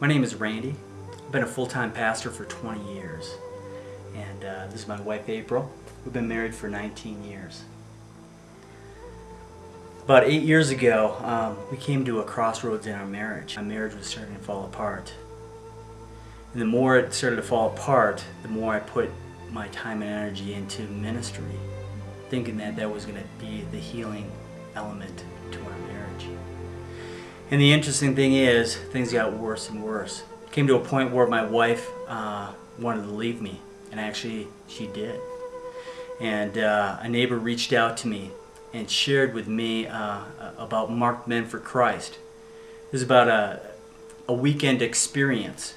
My name is Randy. I've been a full-time pastor for 20 years. And this is my wife, April. We've been married for 19 years. About 8 years ago, we came to a crossroads in our marriage. Our marriage was starting to fall apart. And the more it started to fall apart, the more I put my time and energy into ministry, thinking that that was going to be the healing element to our marriage. And the interesting thing is, things got worse and worse. It came to a point where my wife wanted to leave me, and actually she did. And a neighbor reached out to me and shared with me about Marked Men for Christ. It was about a weekend experience.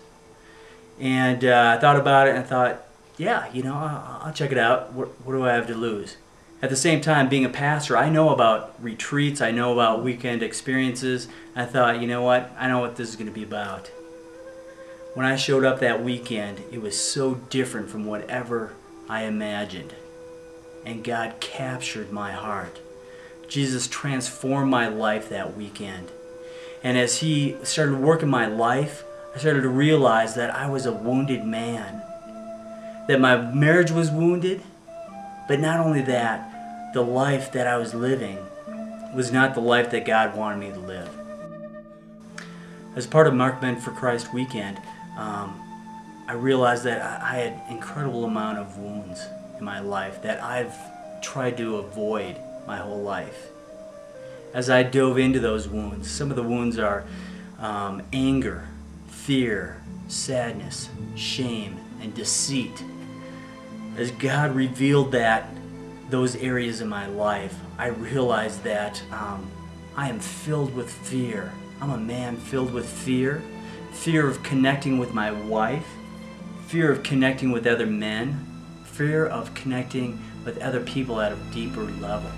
And I thought about it and I thought, yeah, you know, I'll check it out. What do I have to lose? At the same time, being a pastor, I know about retreats, I know about weekend experiences. I thought, you know what, I know what this is going to be about. When I showed up that weekend, it was so different from whatever I imagined. And God captured my heart. Jesus transformed my life that weekend. And as He started working my life, I started to realize that I was a wounded man. That my marriage was wounded, but not only that, the life that I was living was not the life that God wanted me to live. As part of Marked Men for Christ weekend, I realized that I had an incredible amount of wounds in my life that I've tried to avoid my whole life. As I dove into those wounds, some of the wounds are anger, fear, sadness, shame, and deceit. As God revealed those areas in my life, I realized that I am filled with fear. I'm a man filled with fear. Fear of connecting with my wife. Fear of connecting with other men. Fear of connecting with other people at a deeper level.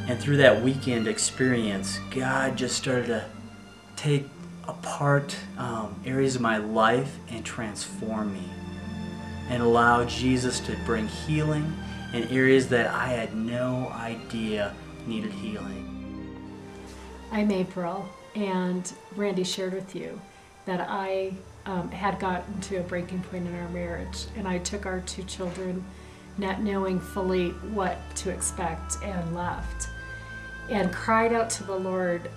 And through that weekend experience, God just started to take apart areas of my life and transform me. And allow Jesus to bring healing in areas that I had no idea needed healing. I'm April, and Randy shared with you that I had gotten to a breaking point in our marriage, and I took our 2 children not knowing fully what to expect and left, and cried out to the Lord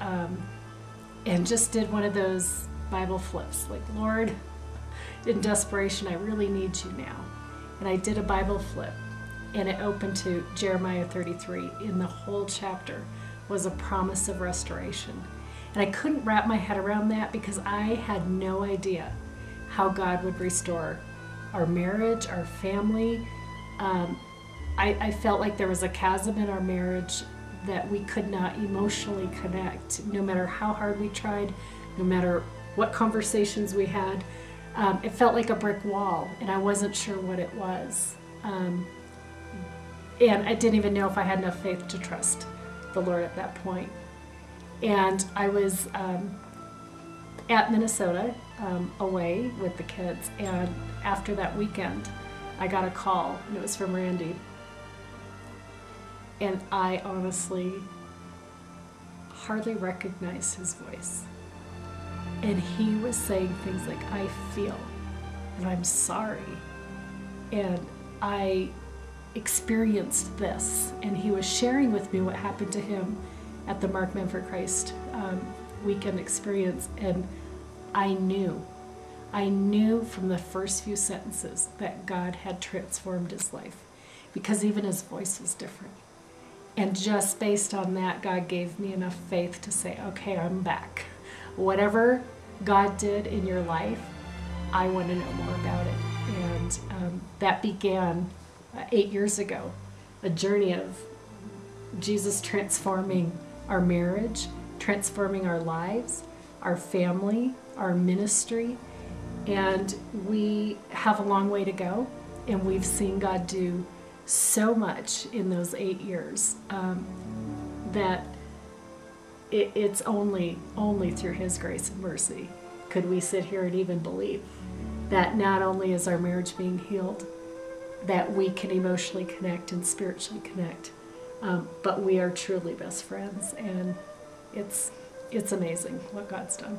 and just did one of those Bible flips, like, Lord, in desperation, I really need you now. And I did a Bible flip, and it opened to Jeremiah 33. In the whole chapter was a promise of restoration. And I couldn't wrap my head around that because I had no idea how God would restore our marriage, our family. I felt like there was a chasm in our marriage that we could not emotionally connect, no matter how hard we tried, no matter what conversations we had. It felt like a brick wall, and I wasn't sure what it was. And I didn't even know if I had enough faith to trust the Lord at that point. And I was at Minnesota, away with the kids, and after that weekend, I got a call, and it was from Randy. And I honestly hardly recognized his voice. And he was saying things like, I feel, and I'm sorry, and I experienced this. And he was sharing with me what happened to him at the Marked Men for Christ weekend experience. And I knew from the first few sentences that God had transformed his life, because even his voice was different. And just based on that, God gave me enough faith to say, okay, I'm back. Whatever God did in your life, I want to know more about it. And that began 8 years ago, a journey of Jesus transforming our marriage, transforming our lives, our family, our ministry. And we have a long way to go, and we've seen God do so much in those 8 years that it's only through His grace and mercy could we sit here and even believe that not only is our marriage being healed, that we can emotionally connect and spiritually connect, but we are truly best friends, and it's amazing what God's done.